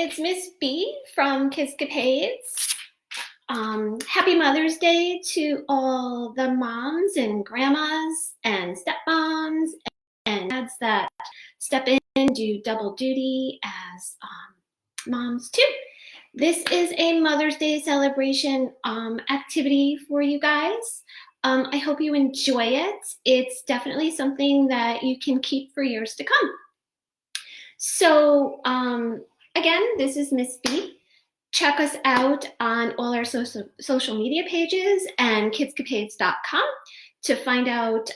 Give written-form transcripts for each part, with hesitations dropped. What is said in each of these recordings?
it's Miss B from Keepsake. Happy Mother's Day to all the moms and grandmas and stepmoms and dads that step in and do double duty as moms too. This is a Mother's Day celebration activity for you guys. I hope you enjoy it. It's definitely something that you can keep for years to come. So again, this is Miss B. Check us out on all our social media pages and kidscapades.com to find out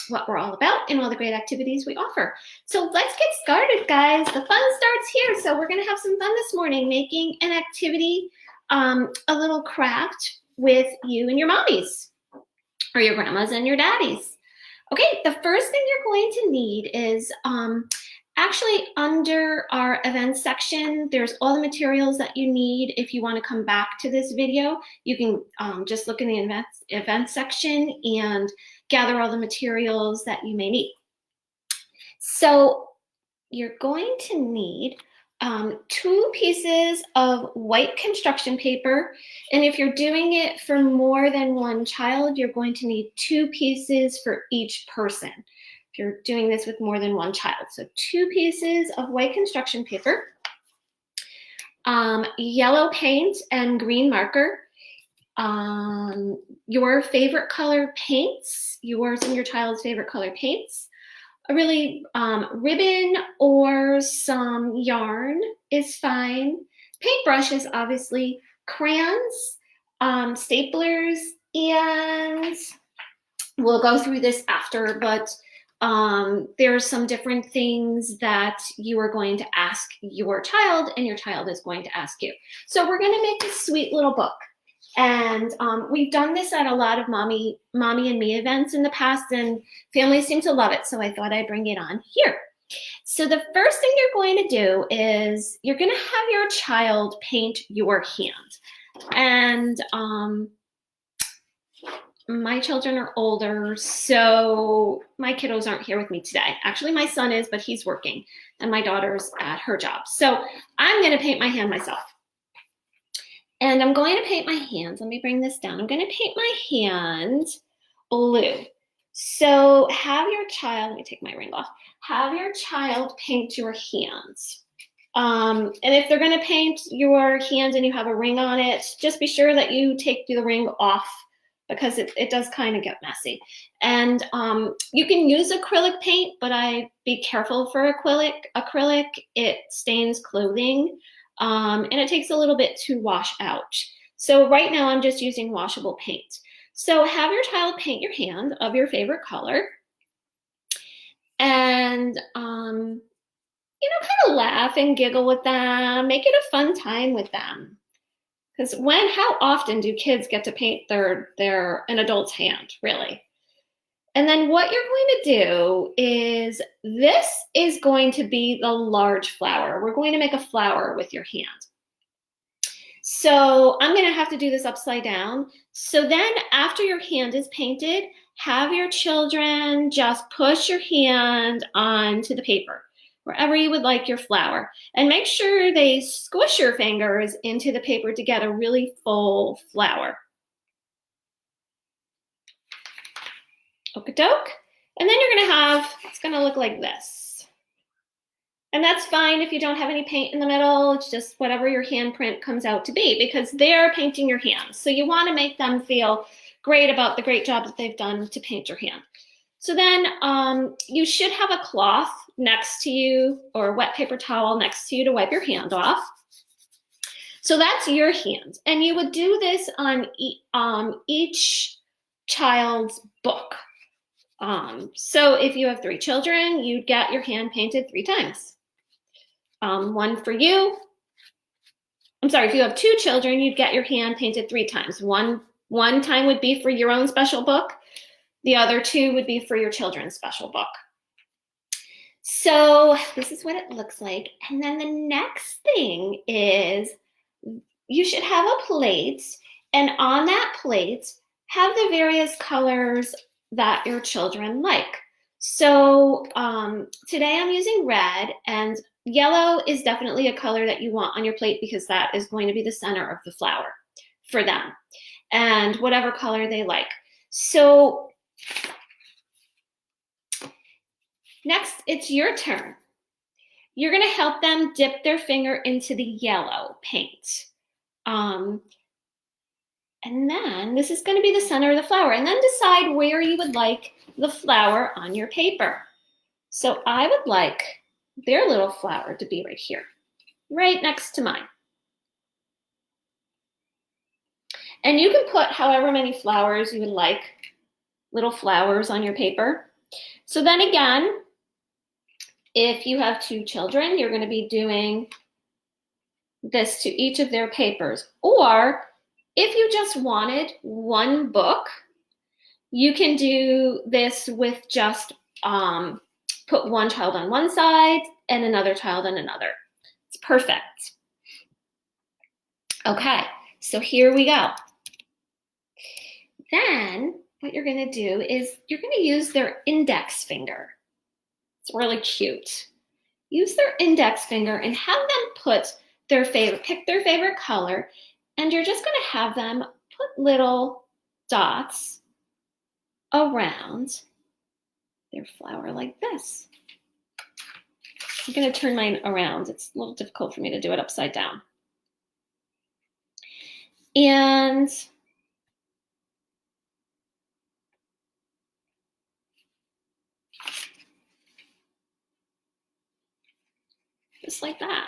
what we're all about and all the great activities we offer. So let's get started, guys. The fun starts here. So we're gonna have some fun this morning making an activity, a little craft with you and your mommies or your grandmas and your daddies. Okay, the first thing you're going to need is actually under our events section, there's all the materials that you need. If you want to come back to this video, you can just look in the events section and gather all the materials that you may need. So you're going to need 2 pieces of white construction paper. And if you're doing it for more than one child, you're going to need 2 pieces for each person. If you're doing this with more than one child. So 2 pieces of white construction paper, yellow paint and green marker, your favorite color paints, yours and your child's favorite color paints, a really ribbon or some yarn is fine, paintbrushes obviously, crayons, staplers, and we'll go through this after, but there are some different things that you are going to ask your child and your child is going to ask you. So we're going to make a sweet little book. And we've done this at a lot of mommy and me events in the past, and families seem to love it. So I thought I'd bring it on here. So the first thing you're going to do is you're going to have your child paint your hand. And my children are older, so my kiddos aren't here with me today. Actually, my son is, but he's working, and my daughter's at her job. So I'm going to paint my hand myself. And I'm going to paint my hands. Let me bring this down. I'm going to paint my hand blue. So have your child, let me take my ring off. Have your child paint your hands. And if they're going to paint your hand and you have a ring on it, just be sure that you take the ring off, because it does kind of get messy. And you can use acrylic paint, but be careful for acrylic. Acrylic, it stains clothing, and it takes a little bit to wash out. So right now I'm just using washable paint. So have your child paint your hand of your favorite color, and kind of laugh and giggle with them, make it a fun time with them. Because how often do kids get to paint an adult's hand, really? And then what you're going to do is, this is going to be the large flower. We're going to make a flower with your hand. So I'm going to have to do this upside down. So then after your hand is painted, have your children just push your hand onto the paper, wherever you would like your flower. And make sure they squish your fingers into the paper to get a really full flower. Okie-doke. And then you're gonna have, it's gonna look like this. And that's fine if you don't have any paint in the middle. It's just whatever your handprint comes out to be, because they're painting your hands. So you wanna make them feel great about the great job that they've done to paint your hand. So then you should have a cloth next to you, or a wet paper towel next to you to wipe your hand off. So that's your hand. And you would do this on each child's book. So if you have 3 children, you'd get your hand painted 3 times. One for you. I'm sorry, if you have 2 children, you'd get your hand painted 3 times. One time would be for your own special book. The other 2 would be for your children's special book. So this is what it looks like. And then the next thing is, you should have a plate, and on that plate, have the various colors that your children like. So today I'm using red, and Yellow is definitely a color that you want on your plate because that is going to be the center of the flower for them, and whatever color they like. So next, it's your turn. You're gonna help them dip their finger into the yellow paint. And then this is gonna be the center of the flower, and then decide where you would like the flower on your paper. So I would like their little flower to be right here, right next to mine. And you can put however many flowers you would like, little flowers on your paper. So then again, if you have 2 children, you're going to be doing this to each of their papers. Or if you just wanted one book, you can do this with just put one child on one side and another child on another. It's perfect. Okay, so here we go. Then what you're going to do is you're going to use their index finger. It's really cute. Use their index finger and have them pick their favorite color, and you're just going to have them put little dots around their flower like this. I'm going to turn mine around. It's a little difficult for me to do it upside down. And just like that.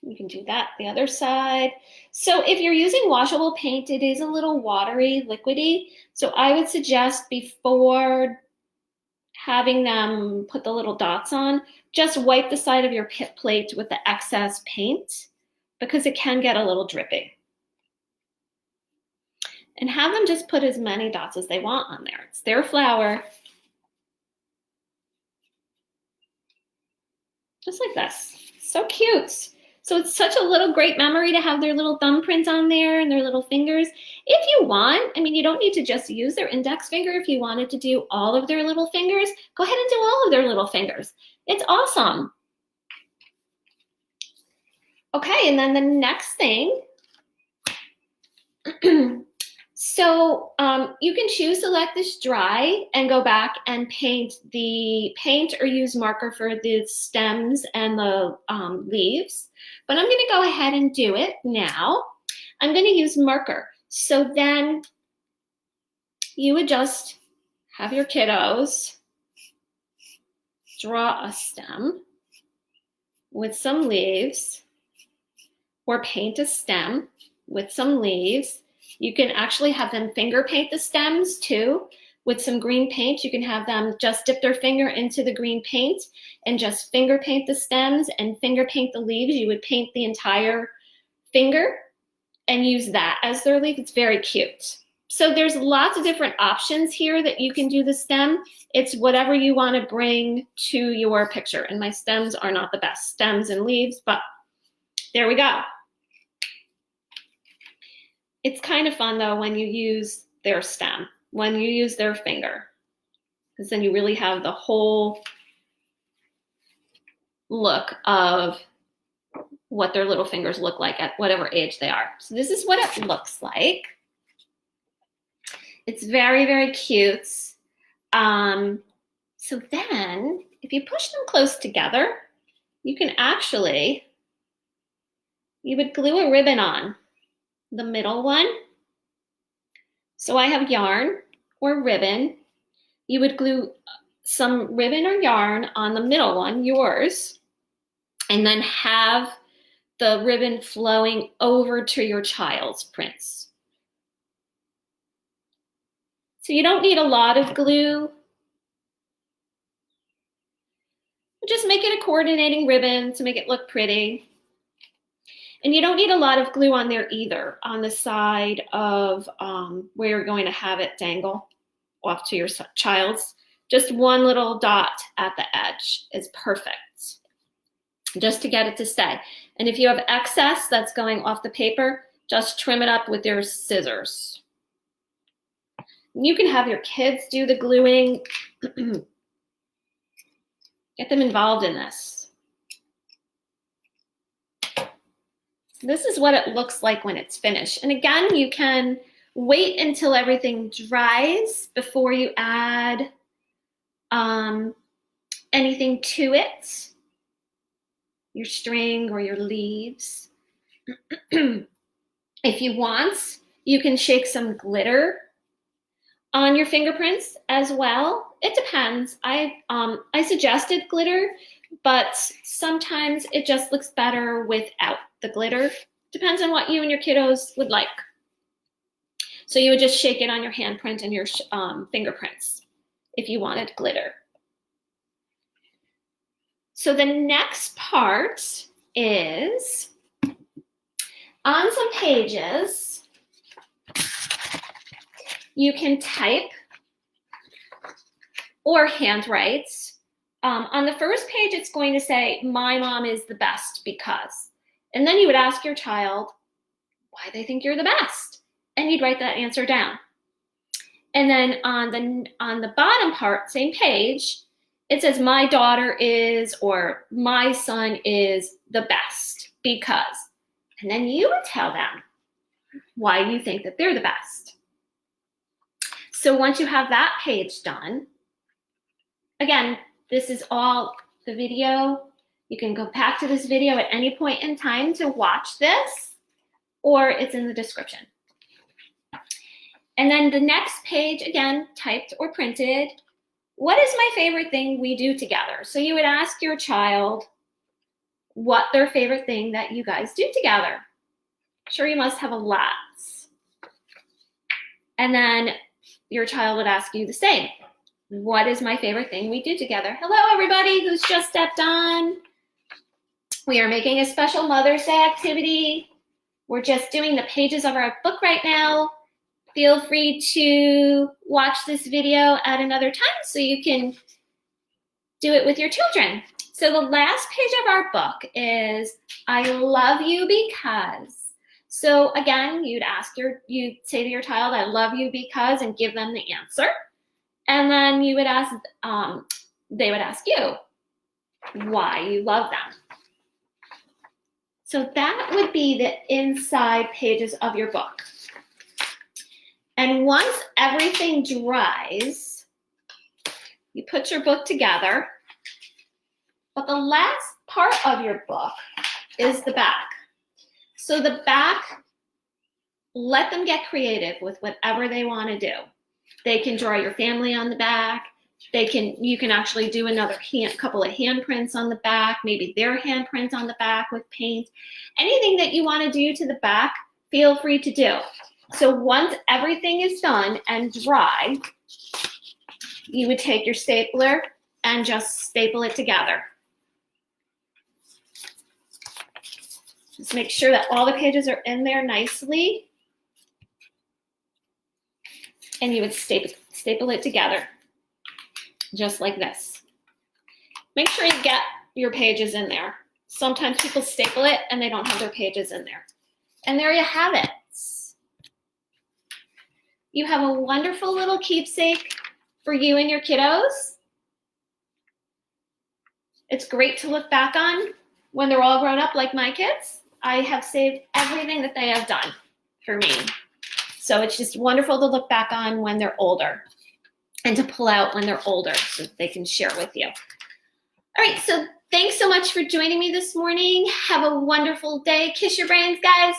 You can do that the other side. So if you're using washable paint, it is a little watery, liquidy. So I would suggest before having them put the little dots on, just wipe the side of your plate with the excess paint because it can get a little drippy. And have them just put as many dots as they want on there. It's their flower. Just like this. So cute. So it's such a little great memory to have their little thumbprint on there and their little fingers. If you want, I mean, you don't need to just use their index finger. If you wanted to do all of their little fingers, go ahead and do all of their little fingers. It's awesome. Okay, and then the next thing, so you can choose to let this dry and go back and paint or use marker for the stems and the leaves. But I'm going to go ahead and do it now. I'm going to use marker. So then you would just have your kiddos draw a stem with some leaves, or paint a stem with some leaves. You can actually have them finger paint the stems too with some green paint. You can have them just dip their finger into the green paint and just finger paint the stems and finger paint the leaves. You would paint the entire finger and use that as their leaf. It's very cute. So there's lots of different options here that you can do the stem. It's whatever you want to bring to your picture. And my stems are not the best stems and leaves, but there we go. It's kind of fun though when you use their stem, when you use their finger, because then you really have the whole look of what their little fingers look like at whatever age they are. So this is what it looks like. It's very, very cute. So then if you push them close together, you can actually, you would glue a ribbon on the middle one. So I have yarn or ribbon. You would glue some ribbon or yarn on the middle one, yours, and then have the ribbon flowing over to your child's prints. So you don't need a lot of glue. Just make it a coordinating ribbon to make it look pretty. And you don't need a lot of glue on there either, on the side of where you're going to have it dangle off to your child's. Just one little dot at the edge is perfect, just to get it to stay. And if you have excess that's going off the paper, just trim it up with your scissors. You can have your kids do the gluing. Get them involved in this. This is what it looks like when it's finished. And again, you can wait until everything dries before you add anything to it, your string or your leaves. If you want, you can shake some glitter on your fingerprints as well. It depends. I suggested glitter, but sometimes it just looks better without the glitter. Depends on what you and your kiddos would like. So you would just shake it on your handprint and your fingerprints if you wanted glitter. So the next part is on some pages, you can type or handwrite. On the first page, it's going to say, "My mom is the best because," and then you would ask your child why they think you're the best, and you'd write that answer down. And then on the bottom part, same page, it says, "My daughter is," or "My son is the best because," and then you would tell them why you think that they're the best. So once you have that page done, again, this is all the video. You can go back to this video at any point in time to watch this, or it's in the description. And then the next page, again, typed or printed, what is my favorite thing we do together? So you would ask your child what their favorite thing that you guys do together. I'm sure you must have a lot. And then your child would ask you the same. What is my favorite thing we do together? Hello, everybody who's just stepped on. We are making a special Mother's Day activity. We're just doing the pages of our book right now. Feel free to watch this video at another time so you can do it with your children. So the last page of our book is, "I love you because." So again, you'd say to your child, "I love you because," and give them the answer. And then you would ask, they would ask you why you love them. So that would be the inside pages of your book. And once everything dries, you put your book together. But the last part of your book is the back. So the back, let them get creative with whatever they want to do. They can draw your family on the back. You can actually do another couple of handprints on the back, maybe their handprints on the back with paint. Anything that you want to do to the back, feel free to do. So once everything is done and dry, you would take your stapler and just staple it together. Just make sure that all the pages are in there nicely. And you would staple it together, just like this. Make sure you get your pages in there. Sometimes people staple it and they don't have their pages in there. And there you have it. You have a wonderful little keepsake for you and your kiddos. It's great to look back on when they're all grown up like my kids. I have saved everything that they have done for me. So it's just wonderful to look back on when they're older and to pull out when they're older so that they can share with you. All right, so thanks so much for joining me this morning. Have a wonderful day. Kiss your brains, guys.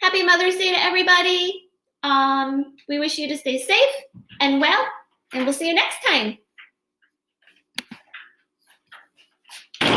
Happy Mother's Day to everybody. We wish you to stay safe and well, and we'll see you next time.